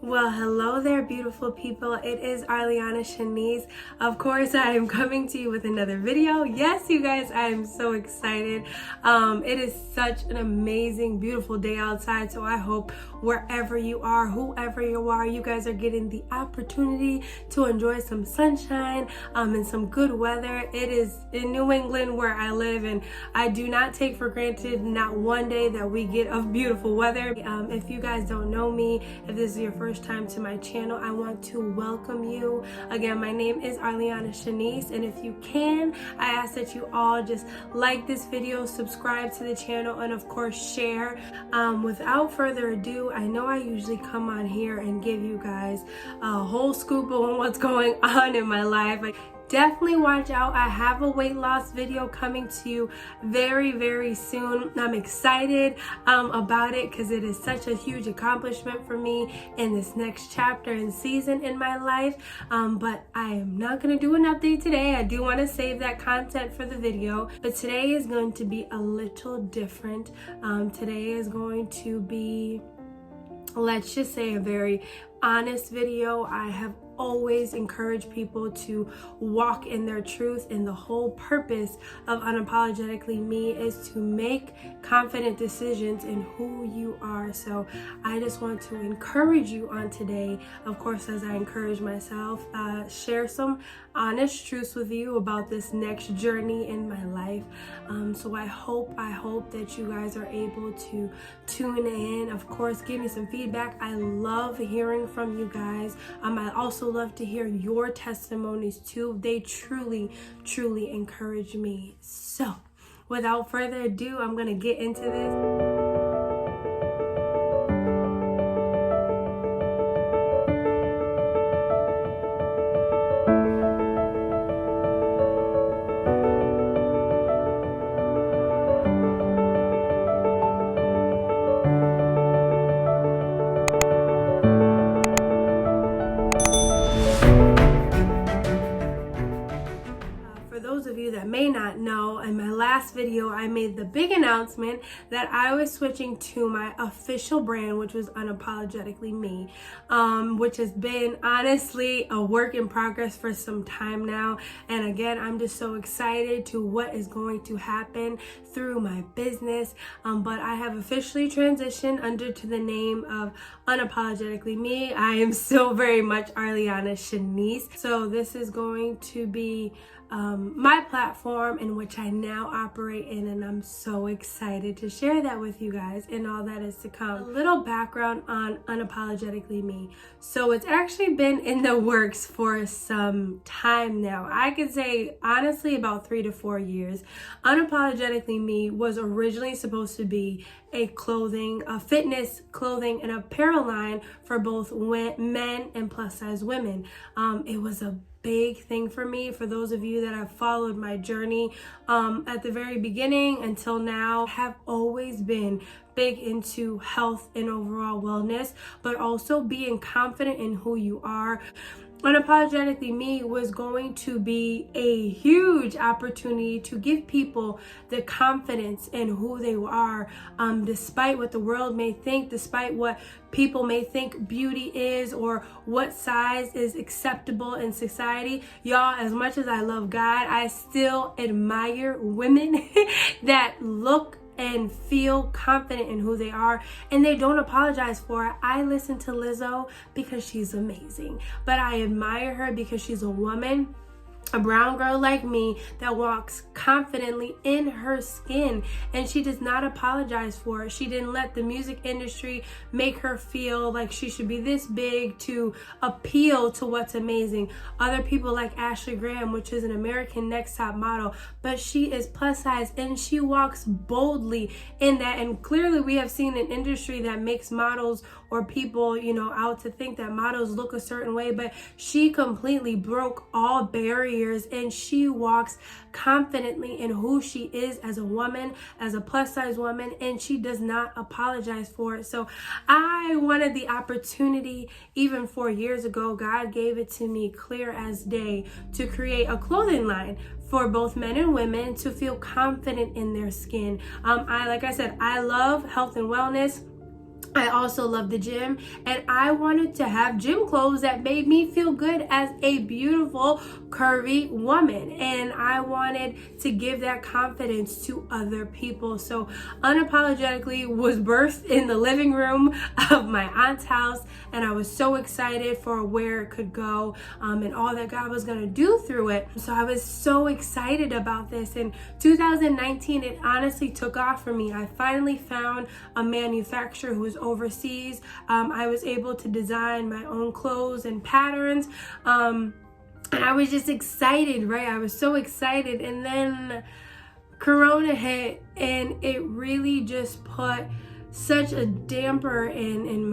Well, hello there, beautiful people. It is Arliana Shanice. Of course, I am coming to you with another video. Yes, you guys, I am so excited. It is such an amazing, beautiful day outside. So I hope wherever you are, whoever you are, you guys are getting the opportunity to enjoy some sunshine and some good weather. It is in New England where I live, and I do not take for granted not one day that we get of beautiful weather. If you guys don't know me, if this is your first time to my channel, I want to welcome you. Again, my name is Arliana Shanice, and if you can, I ask that you all just like this video, subscribe to the channel, and of course share. Without further ado, I know I usually come on here and give you guys a whole scoop on what's going on in my life. Definitely watch out. I have a weight loss video coming to you very, very soon. I'm excited about it because it is such a huge accomplishment for me in this next chapter and season in my life. But I am not going to do an update today. I do want to save that content for the video. But today is going to be a little different. Today is going to be, let's just say, a very honest video. I have always encourage people to walk in their truth, and the whole purpose of Unapologetically Me is to make confident decisions in who you are. So I just want to encourage you on today, of course, as I encourage myself, share some honest truths with you about this next journey in my life. So I hope that you guys are able to tune in. Of course, give me some feedback. I love hearing from you guys. I also love to hear your testimonies too. They truly encourage me. So without further ado, I'm gonna get into this. That may not know, in my last video I made the big announcement that I was switching to my official brand, which was Unapologetically Me, which has been honestly a work in progress for some time now. And again, I'm just so excited to what is going to happen through my business. But I have officially transitioned under to the name of Unapologetically Me. I am still very much Arliana Shanice. So this is going to be my platform in which I now operate in, and I'm so excited to share that with you guys and all that is to come. A little background on Unapologetically Me. So it's actually been in the works for some time now. I could say honestly about 3 to 4 years. Unapologetically Me was originally supposed to be a fitness clothing and apparel line for both men and plus size women. It was a big thing for me. For those of you that have followed my journey at the very beginning until now, have always been big into health and overall wellness, but also being confident in who you are. Unapologetically Me was going to be a huge opportunity to give people the confidence in who they are, despite what the world may think, despite what people may think beauty is or what size is acceptable in society. Y'all, as much as I love God, I still admire women that look and feel confident in who they are, and they don't apologize for it. I listen to Lizzo because she's amazing, but I admire her because she's a woman, a brown girl like me, that walks confidently in her skin, and she does not apologize for it. She didn't let the music industry make her feel like she should be this big to appeal to what's amazing. Other people like Ashley Graham, which is an American Next Top model, but she is plus size and she walks boldly in that. And clearly we have seen an industry that makes models or people, out to think that models look a certain way, but she completely broke all barriers and she walks confidently in who she is as a woman, as a plus size woman, and she does not apologize for it. So I wanted the opportunity, even 4 years ago, God gave it to me clear as day, to create a clothing line for both men and women to feel confident in their skin. Like I said, I love health and wellness. I also love the gym, and I wanted to have gym clothes that made me feel good as a beautiful, curvy woman. And I wanted to give that confidence to other people. So Unapologetically was birthed in the living room of my aunt's house, and I was so excited for where it could go, and all that God was going to do through it. So I was so excited about this. In 2019, it honestly took off for me. I finally found a manufacturer who was overseas. I was able to design my own clothes and patterns. And I was just excited, right? I was so excited. And then Corona hit, and it really just put such a damper in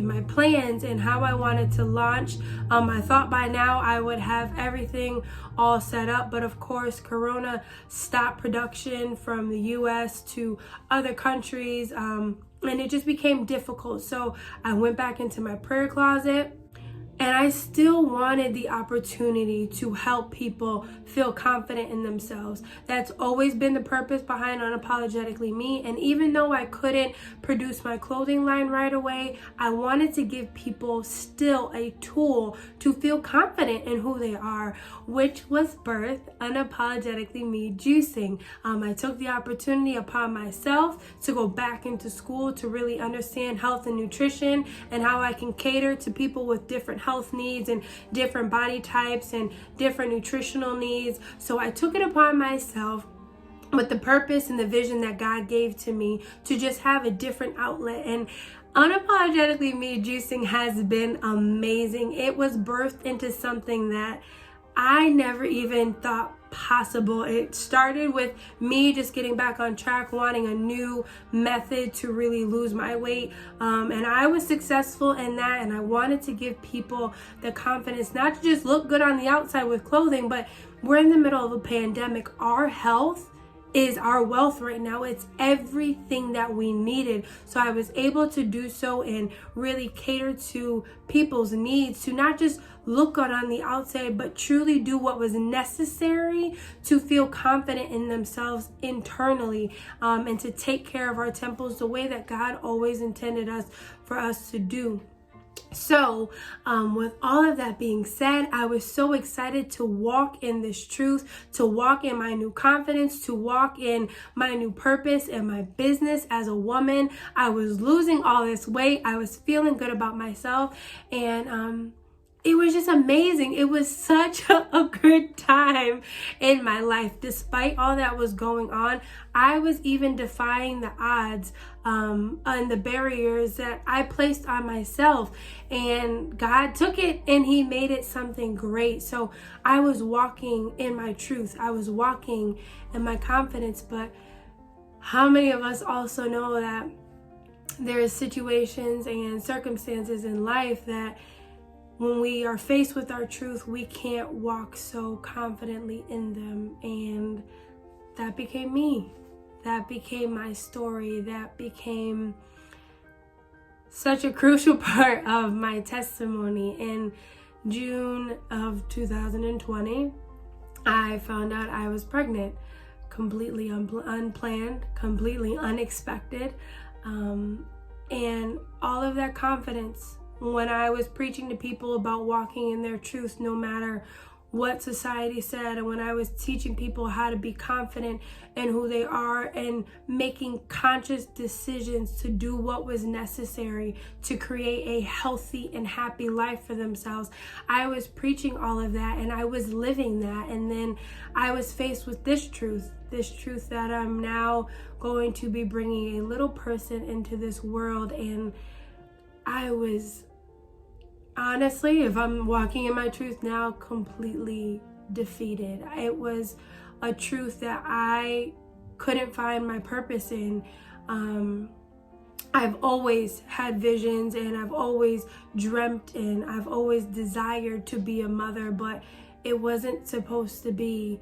my plans and how I wanted to launch. I thought by now I would have everything all set up, but of course Corona stopped production from the US to other countries, and it just became difficult. So I went back into my prayer closet, and I still wanted the opportunity to help people feel confident in themselves. That's always been the purpose behind Unapologetically Me. And even though I couldn't produce my clothing line right away, I wanted to give people still a tool to feel confident in who they are, which was birthed Unapologetically Me Juicing. I took the opportunity upon myself to go back into school to really understand health and nutrition and how I can cater to people with different health needs and different body types and different nutritional needs. So I took it upon myself with the purpose and the vision that God gave to me to just have a different outlet. And Unapologetically Me Juicing has been amazing. It was birthed into something that I never even thought possible. It started with me just getting back on track, wanting a new method to really lose my weight, and I was successful in that. And I wanted to give people the confidence not to just look good on the outside with clothing, but we're in the middle of a pandemic. Our health is our wealth right now. It's everything that we needed. So I was able to do so and really cater to people's needs, to not just look good on the outside, but truly do what was necessary to feel confident in themselves internally, and to take care of our temples the way that God always intended for us to do. So with all of that being said, I was so excited to walk in this truth, to walk in my new confidence, to walk in my new purpose and my business as a woman. I was losing all this weight. I was feeling good about myself, and it was just amazing. It was such a good time in my life. Despite all that was going on, I was even defying the odds and the barriers that I placed on myself. And God took it and He made it something great. So I was walking in my truth. I was walking in my confidence. But how many of us also know that there are situations and circumstances in life that when we are faced with our truth, we can't walk so confidently in them? And that became me. That became my story. That became such a crucial part of my testimony. In June of 2020, I found out I was pregnant. Completely unplanned, completely unexpected. And all of that confidence, when I was preaching to people about walking in their truth, no matter what society said, and when I was teaching people how to be confident in who they are and making conscious decisions to do what was necessary to create a healthy and happy life for themselves, I was preaching all of that and I was living that. And then I was faced with this truth that I'm now going to be bringing a little person into this world. And I was, honestly, if I'm walking in my truth now, completely defeated. It was a truth that I couldn't find my purpose in. I've always had visions, and I've always dreamt, and I've always desired to be a mother, but it wasn't supposed to be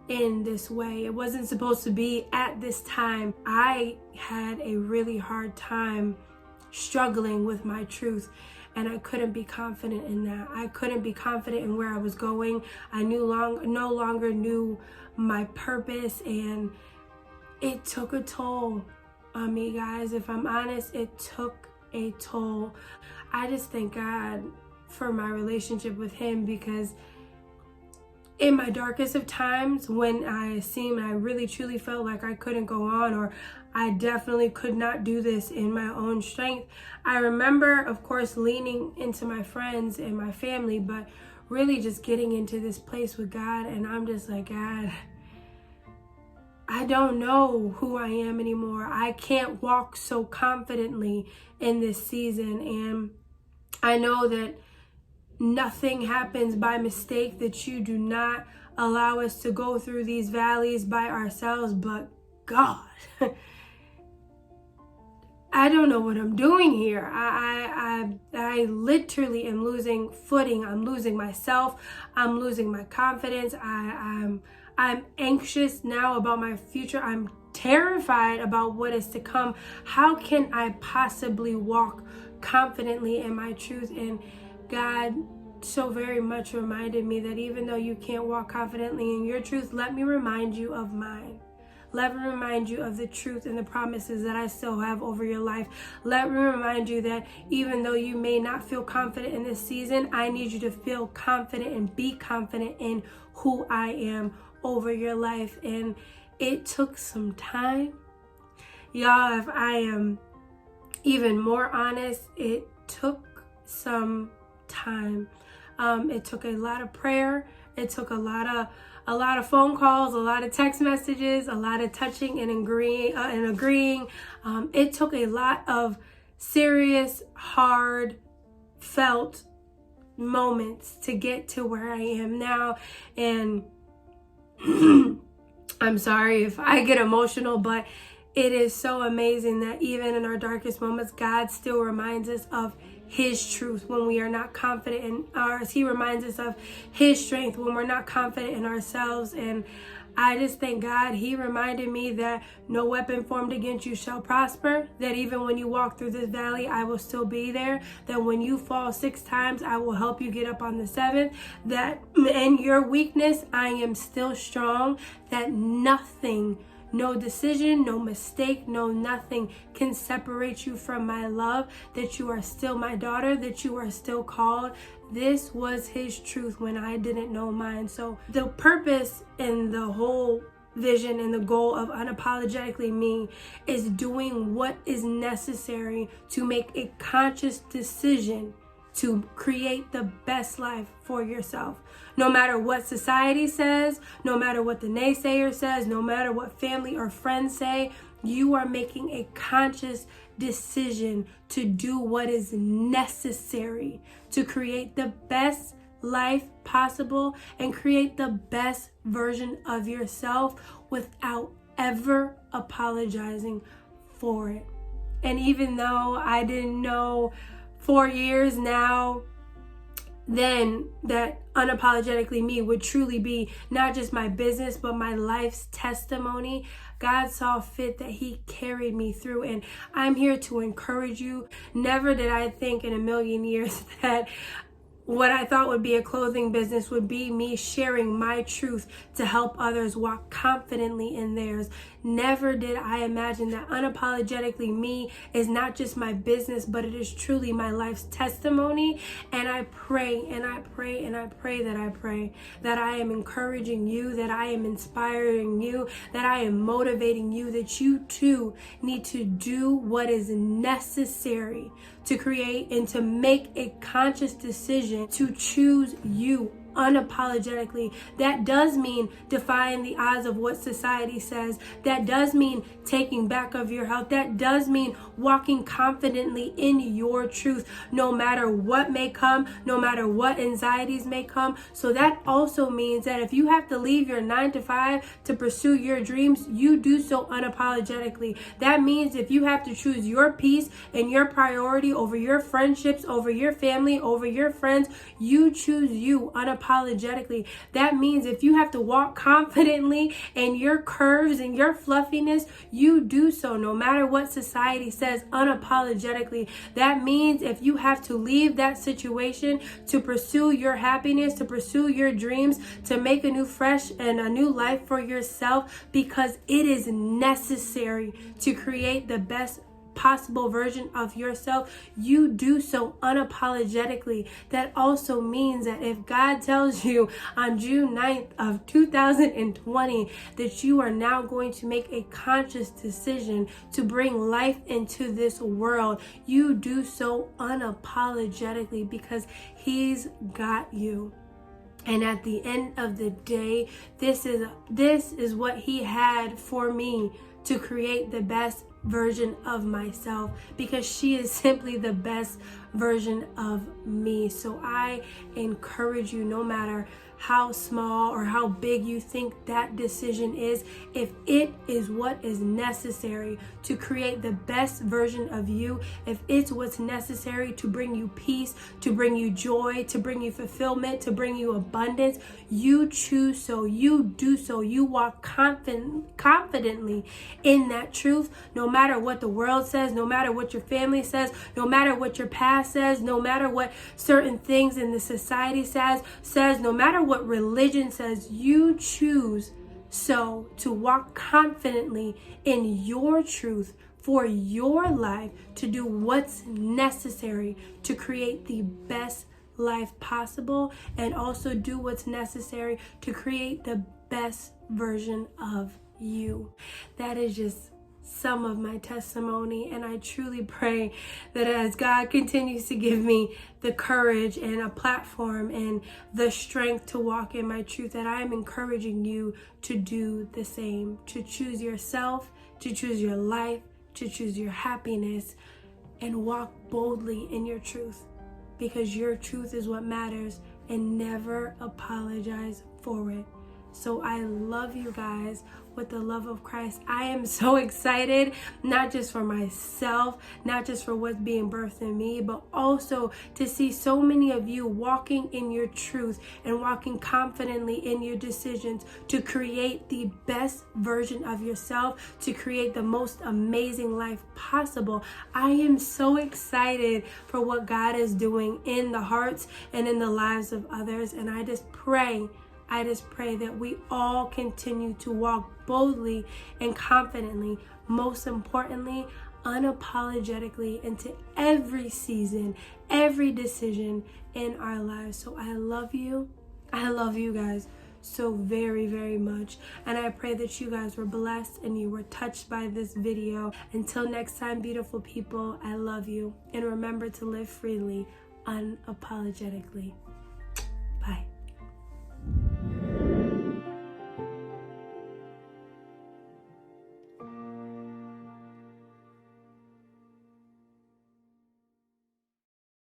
in this way. It wasn't supposed to be at this time. I had a really hard time struggling with my truth, and I couldn't be confident in that. I couldn't be confident in where I was going. I no longer knew my purpose, and it took a toll on me, guys. If I'm honest, it took a toll. I just thank God for my relationship with him, because in my darkest of times, when I really truly felt like I couldn't go on, or I definitely could not do this in my own strength, I remember, of course, leaning into my friends and my family, but really just getting into this place with God. And I'm just like, God, I don't know who I am anymore. I can't walk so confidently in this season. And I know that nothing happens by mistake, that you do not allow us to go through these valleys by ourselves, but God, I don't know what I'm doing here. I literally am losing footing. I'm losing myself. I'm losing my confidence. I'm anxious now about my future. I'm terrified about what is to come. How can I possibly walk confidently in my truth? And God so very much reminded me that even though you can't walk confidently in your truth, let me remind you of mine. Let me remind you of the truth and the promises that I still have over your life. Let me remind you that even though you may not feel confident in this season, I need you to feel confident and be confident in who I am over your life. And it took some time. Y'all, if I am even more honest, it took some time. It took a lot of prayer. It took a lot of phone calls, a lot of text messages, a lot of touching and agreeing. It took a lot of serious, hard felt moments to get to where I am now. And I'm sorry if I get emotional, but it is so amazing that even in our darkest moments, God still reminds us of his truth when we are not confident in ours. He reminds us of his strength when we're not confident in ourselves. And I just thank God he reminded me that no weapon formed against you shall prosper, that even when you walk through this valley, I will still be there, that when you fall 6 times, I will help you get up on the 7th, that in your weakness, I am still strong, that nothing, no decision, no mistake, no nothing can separate you from my love, that you are still my daughter, that you are still called. This was his truth when I didn't know mine. So the purpose and the whole vision and the goal of Unapologetically Me is doing what is necessary to make a conscious decision to create the best life for yourself. No matter what society says, no matter what the naysayer says, no matter what family or friends say, you are making a conscious decision to do what is necessary to create the best life possible and create the best version of yourself without ever apologizing for it. And even though I didn't know 4 years now then that Unapologetically Me would truly be not just my business, but my life's testimony, God saw fit that he carried me through. And I'm here to encourage you. Never did I think in a million years that what I thought would be a clothing business would be me sharing my truth to help others walk confidently in theirs. Never did I imagine that Unapologetically Me is not just my business, but it is truly my life's testimony. And I pray and I pray and I pray that I am encouraging you, that I am inspiring you, that I am motivating you, that you too need to do what is necessary to create and to make a conscious decision to choose you unapologetically. That does mean defying the odds of what society says. That does mean taking back of your health. That does mean walking confidently in your truth, no matter what may come, no matter what anxieties may come. So that also means that if you have to leave your 9 to 5 to pursue your dreams, you do so unapologetically. That means if you have to choose your peace and your priority over your friendships, over your family, over your friends, you choose you unapologetically. That means if you have to walk confidently in your curves and your fluffiness, you do so no matter what society says unapologetically. That means if you have to leave that situation to pursue your happiness, to pursue your dreams, to make a new fresh and a new life for yourself, because it is necessary to create the best possible version of yourself, you do so unapologetically. That also means that if God tells you on June 9th of 2020 that you are now going to make a conscious decision to bring life into this world, you do so unapologetically because He's got you. And at the end of the day, this is what He had for me, to create the best version of myself, because she is simply the best version of me. So I encourage you, no matter how small or how big you think that decision is, if it is what is necessary to create the best version of you, if it's what's necessary to bring you peace, to bring you joy, to bring you fulfillment, to bring you abundance, you choose so, you do so, you walk confidently in that truth, no matter what the world says, no matter what your family says, no matter what your past says, no matter what certain things in the society says, no matter what religion says. You choose so to walk confidently in your truth for your life, to do what's necessary to create the best life possible, and also do what's necessary to create the best version of you. That is just some of my testimony, and I truly pray that as God continues to give me the courage and a platform and the strength to walk in my truth, that I am encouraging you to do the same, to choose yourself, to choose your life, to choose your happiness, and walk boldly in your truth, because your truth is what matters, and never apologize for it. So I love you guys with the love of Christ. I am so excited, not just for myself, not just for what's being birthed in me, but also to see so many of you walking in your truth and walking confidently in your decisions to create the best version of yourself, to create the most amazing life possible. I am so excited for what God is doing in the hearts and in the lives of others, and I just pray that we all continue to walk boldly and confidently, most importantly, unapologetically, into every season, every decision in our lives. So I love you. I love you guys so very, very much. And I pray that you guys were blessed and you were touched by this video. Until next time, beautiful people, I love you. And remember to live freely, unapologetically. Bye.